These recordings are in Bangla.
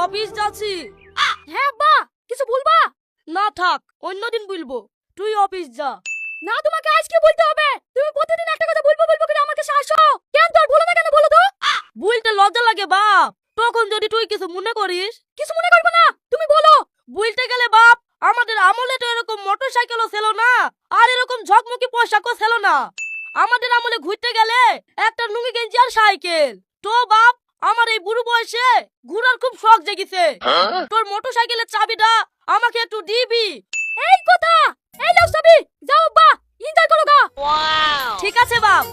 অফিস যাচ্ছি। হ্যাঁ আব্বা, কিছু বলবা? না থাক, অন্যদিন বলবো। তুই অফিস যা। না, তোমাকে আজকে বলতে হবে। তুমি প্রতিদিন একটা কথা বলবো বলবো করে আমাকে শাসো। কেন তো আর বলো না কেন বলো তো? বলতে লজ্জা লাগে বাপ। তখন যদি তুই কিছু মনে করিস। কিছু মনে করবো না, তুমি বলো। বলতে গেলে বাপ, আমাদের আমলে তো এরকম মোটরসাইকেলও ছিল না, আর এরকম ঝকমকি পোশাকও ছিল না। আমাদের আমলে ঘুরতে গেলে একটা লুঙ্গি গেঞ্জি আর সাইকেল। তো বাপ, আমার এই বুড়ো বয়সে ঘোরার খুব শখ জেগেছে। তোর মোটরসাইকেলের চাবিটা আমাকে একটু দিবি? এই কথা, এই লাও চাবি, যাও আব্বা, এনজয় করো গা। ঠিক আছে বাপ।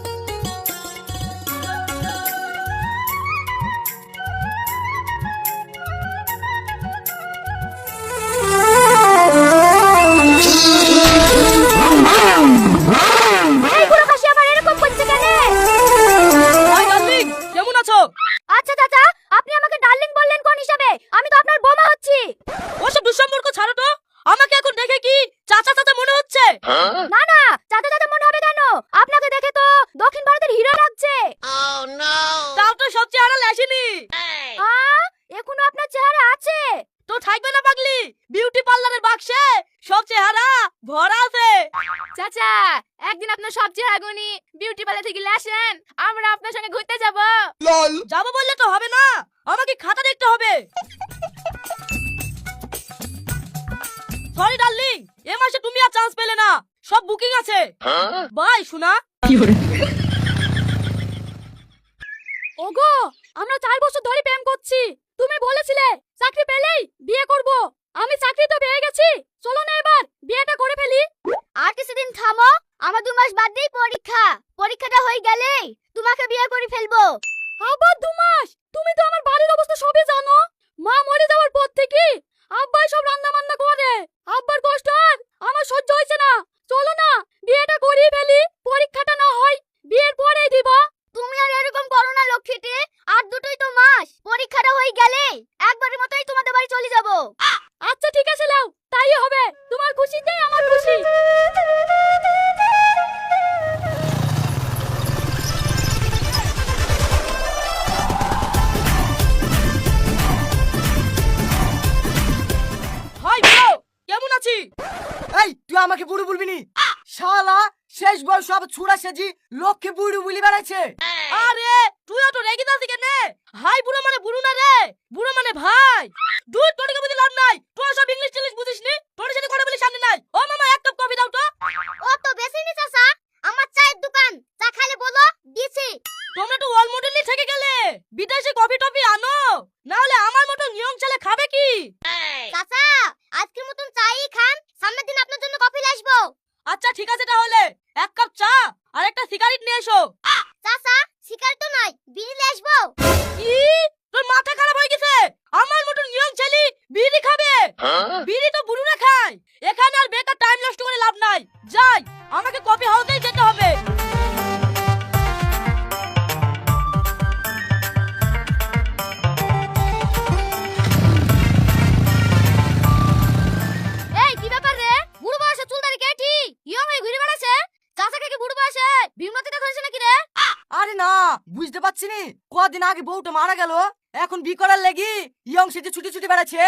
এই বুড়ো খাসি আমার এরকম করছে কেন? হাই ডার্লিং, কেমন আছো? আচ্ছা চাচা, আপনি আমাকে ডার্লিং বললেন কোন হিসাবে? আমি তো আপনার বোমা হচ্ছি। ওসব দুঃসম্পর্ক ছাড়ো তো। আমাকে এখন দেখে কি চাচা চাচা মনে হচ্ছে? না না, চাচা চাচা মনে হবে কেন? আপনাকে দেখে তো দক্ষিণ ভারতের হিরো লাগছে। তাও তো সব চেহারা লেসিনি। এখনো আপনার চেহারা আছে। তো থাকবে না পাগলি, বিউটি পার্লারের বাক্সে সব চেহারা ভরা আছে। চাচা, একদিন আপনার সব চেহারা গুনি বিউটি পার্লার থেকে আসেন, আমরা আপনার সঙ্গে ঘুরতে যাব। যাবো বললে তো হবে না, আমাকে খাতা দেখতে হবে। সরি ডার্লিং, এ মাসে তুমি আর চান্স পেলে না, সব বুকিং আছে। বাই শোনা। ওগো, আমরা 4 বছর ধরে প্রেম করছি। তুমি বলেছিলে চাকরি পেলেই বিয়ে করব। আমি চাকরি তো পেয়ে গেছি, চলো না এবার বিয়েটা করে ফেলি। আর কিছুদিন থামো, আমার 2 মাস বাদেই পরীক্ষা। পরীক্ষাটা হয়ে গেলেই তোমাকে বিয়ে করে ফেলবো। আবার 2 মাস? তুমি তো আমার বাড়ির অবস্থা সবই জানো। মা মরে যাওয়ার পর থেকে আব্বাই সব রান্না বান্না করে। আব্বার কষ্ট আর আমার সহ্য হয়েছে না। চলো না বিয়েটা করেই ফেলি, পরীক্ষাটা না হয় বিয়ের পরেই দিব। তুমি আর এরকম করো না লক্ষ্মীটি, আর দুটোই তো মাস। পরীক্ষাটা হয়ে গেলে একবারের মতোই তোমাদের বাড়ি চলে যাব। আচ্ছা ঠিক আছে লাও, তাই হবে। তোমার খুশিতেই আমার খুশি। হাই ব্রো, কেমন আছি? এই তুই আমাকে বুড়ো বলবি নি? শালা শেষ বয়স সব ছুড়া সেজি লোককে বুড়ো বলি বেড়াচ্ছে। আরে তুইও তো রেগে যাচ্ছিস কেন? হাই বুড়ো মানে বুড়ো না রে, বুড়ো মানে ভাই। দুধ তোরকে বুঝি লাভ নাই, তোর সব ইংলিশ টিংলিশ বুঝিস নি। তোর সাথে কথা বলি সামনে নাই। ও মামা, এক কাপ কফি দাও তো। ও তো বেশি নি চাচা, আমার চায়ের দোকান, চা খাইলে বলো দিছি। তোমরা তো ওয়াল মডেলই থেকে গেলে, বিদেশি কফি টফি আনো, না হলে আমার মতো নিয়ম ছেলে খাবে কি? চাচা, আজকের মতন চাই খান, সামনের দিন আপনার জন্য কফি নিয়ে আসবো। আচ্ছা ঠিক আছে, তাহলে এক কাপ চা আর একটা সিগারেট নিয়ে এসো। চাচা, সিগারেট তো নাই, বিড়ি নিয়ে আসবো। কি? তোর মাথা খারাপ হয়ে গেছে? আমার মতো নিয়ম ছেলে বিড়ি খাবে? বিড়ি তো বুড়োরা খায়। এখানে আর বেকার টাইম নষ্ট করে লাভ নাই। যাই, আমাকে কফি হাউসেই যেতে হবে। এই কি ব্যাপার রে? বুড়ো বয়সে চুল দাড়ি কেটে ইয়ং হয়ে ঘুরে বেড়াচ্ছে। চাচাকে কি বুড়ো বয়সে বিমলতিটা করেছে নাকি রে? আরে না, বুঝতে পারছি নি, কদিন আগে বউটা মারা গেল, এখন বি করার লাগি ইয়ং সেজে ছুটি ছুটি বেড়াচ্ছে।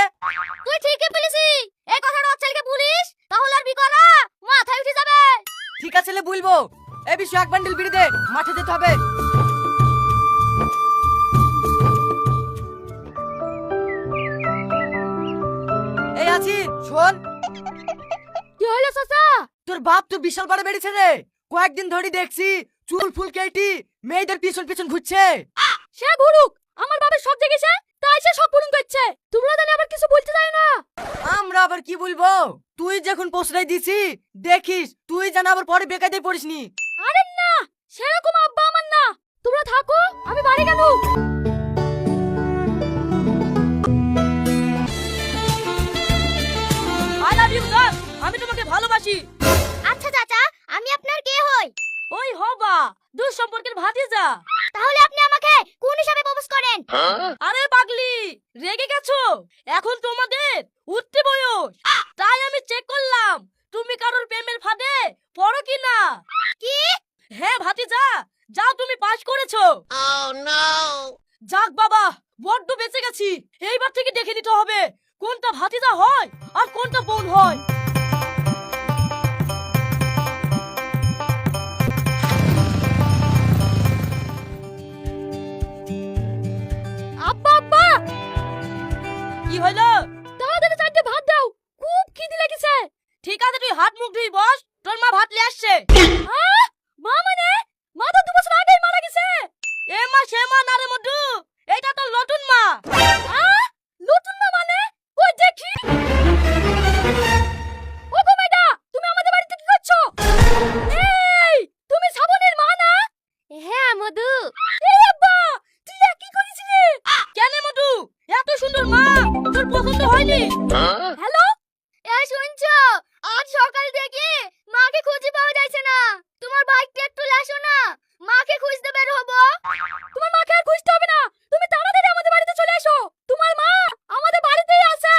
তুই ঠিকই বলেছি। এই কথাটা ওর ছেলেকে বলিস, তাহলে আর বিকলা মাথায় উঠে যাবে। ঠিক আছে লে বলবো। এ বিষয়ে এক বান্ডিল বিড়ি দে, মাঠে যেতে হবে। এই আছি, শোন। কি হলো চাচা? তোর বাপ তো বিশাল বড় বেড়েছে রে। কয়েকদিন ধরে দেখছি চুল ফুল কেটে মেয়েদের পিছন পিছন ঘুরছে। সে ঘুরুক, আমার বাবার সব জেগেছে, তাই সে সব পূরণ করছে। তোমরা জানি আবার কিছু বলতে চাই না। আমরা আবার কি বলবো? তুই যখন প্রশ্রয় দিছি, দেখিস তুই যেন আবার পরে বেকায়দায় পড়িসনি। আরে না, সেরকম আব্বা আমার না। তোমরা থাকো, আমি বাড়ি গেল। আই লাভ ইউ গার্ল, আমি তোমাকে ভালোবাসি। আচ্ছা চাচা, আমি আপনার কে হই? ওই হবা দূর সম্পর্কের ভাতিজা। তাহলে আপনি আমাকে কোন হিসাবে প্রপোজ করেন? আরে পাগলি, রেগে গেছো? এখন তোমাদের উঠতে বয়স, তাই আমি চেক করলাম তুমি কারোর প্রেমের ফাঁদে পড়ো কিনা। কি? হ্যাঁ ভাতিজা, যাও তুমি পাস করেছো। যাক বাবা, বড্ড বেঁচে গেছি। এইবার থেকে দেখে নিতে হবে কোনটা ভাতিজা হয় আর কোনটা বোন হয়। আব্বা আব্বা, কি হলো? তাড়াতাড়ি চারটে ভাত দাও, খুব খিদে লেগেছে। ঠিক আছে, তুই হাত মুখ ধুই বস, তোর মা ভাত নিয়ে আসছে। মা মানে? মা তো 2 বছর আগেই মারা গেছে। এ মা সে মা না রে মধু, এটা তো নতুন মা। নতুন মা মানে? ওই দেখি। ওগো মেয়েটা, তুমি আমাদের বাড়িতে কি করছো? এই, তুমি শ্রাবণের মা না? হ্যাঁ মধু। এই আব্বা, তুই কি করেছিলি? কেন মধু, এত সুন্দর মা তোর পছন্দ হয়নি? হ্যালো, এই শুনছো? আজ সকাল থেকে মাকে খুঁজে পাওয়া যাচ্ছে না। তোমার বাইকটা একটু লাসো না, মাকে খুঁজতে বের হবো। তোমার মাকে আর খুঁজতে হবে না, তুমি তাড়াতাড়ি আমাদের বাড়িতে চলে এসো। তোমার মা আমাদের বাড়িতেই আছে।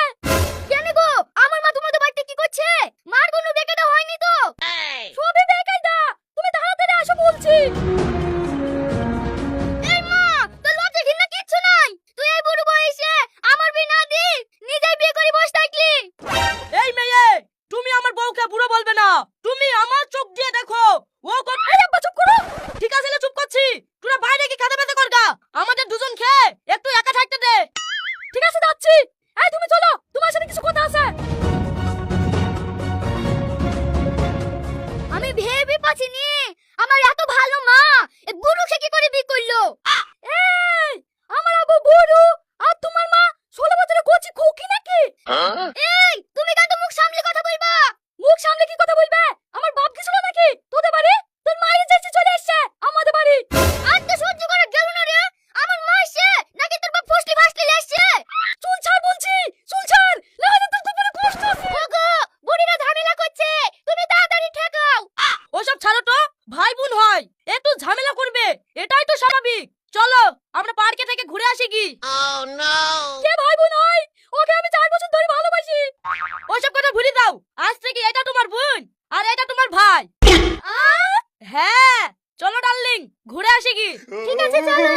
কেন গো, আমার মা তোমাদের বাড়িতে কি করছে? মার কোনো বেকায়দা হয়নি তো? সবই বেকায়দা, তুমি তাড়াতাড়ি আসো বলছি। এই মা, তোর লজ্জা ঘৃণা কিচ্ছু নাই। তুই এই বুড়ো বয়সে আমার বিয়ে না দি নিজেই বিয়ে করে বসে থাকলি। এই মেয়ে, তুমি আমার বউকে বুড়ো বলবে না। তুমি আমার চোখ দিয়ে দেখো ও কত। এই আব্বা চুপ করো। ঠিক আছে চুপ করছি, তোরা বাইরে কি খাতা পেতে করগা, আমাদের দুজন খেয়ে একটু একা থাকতে দে। ঠিক আছে যাচ্ছি। এই তুমি চলো, তোমার সাথে কিছু কথা আছে। আমি ভেবে পাচ্ছিনি আমার এত ভালো মা এই বুড়োকে কি করে বিয়ে করলো। এই, আমার আবু বুড়ো আর তোমার মা 16 বছরের কচি খুকি নাকি? এই, তুমি কেন মুখ সামলে কথা বলবা? মুখ সামলে কি কথা বলবে? আমার বাপ কি ছিল নাকি তোদের বাড়ি? তোর মা এসেছে চলে এসেছে আমাদের বাড়ি। আর তো সহ্য করা গেল না রে। আমার মা এসেছে নাকি তোর বাপ ফসলি ফাসলি এসেছে? চুল ছাড় বলছি, চুল ছাড়, না হলে তোর দুপুরে কষ্ট আছে। ওগো, বুড়িরা ঝামেলা করছে, তুমি তাড়াতাড়ি ঠেকাও। ওসব ছাড়ো তো, ভাই বোন হয় একটু ঝামেলা করবে, এটাই তো স্বাভাবিক। চলো আমরা পার্কে থেকে ঘুরে আসি কি। কে ভাই বোন হয়? ওকে আমি 4 বছর ধরে ভালোবাসি। ওসব কথা ভুলে দাও, আজ থেকে এটা তোমার বোন আর এটা তোমার ভাই। হ্যাঁ চলো ডার্লিং, ঘুরে আসি কি। ঠিক আছে চলো।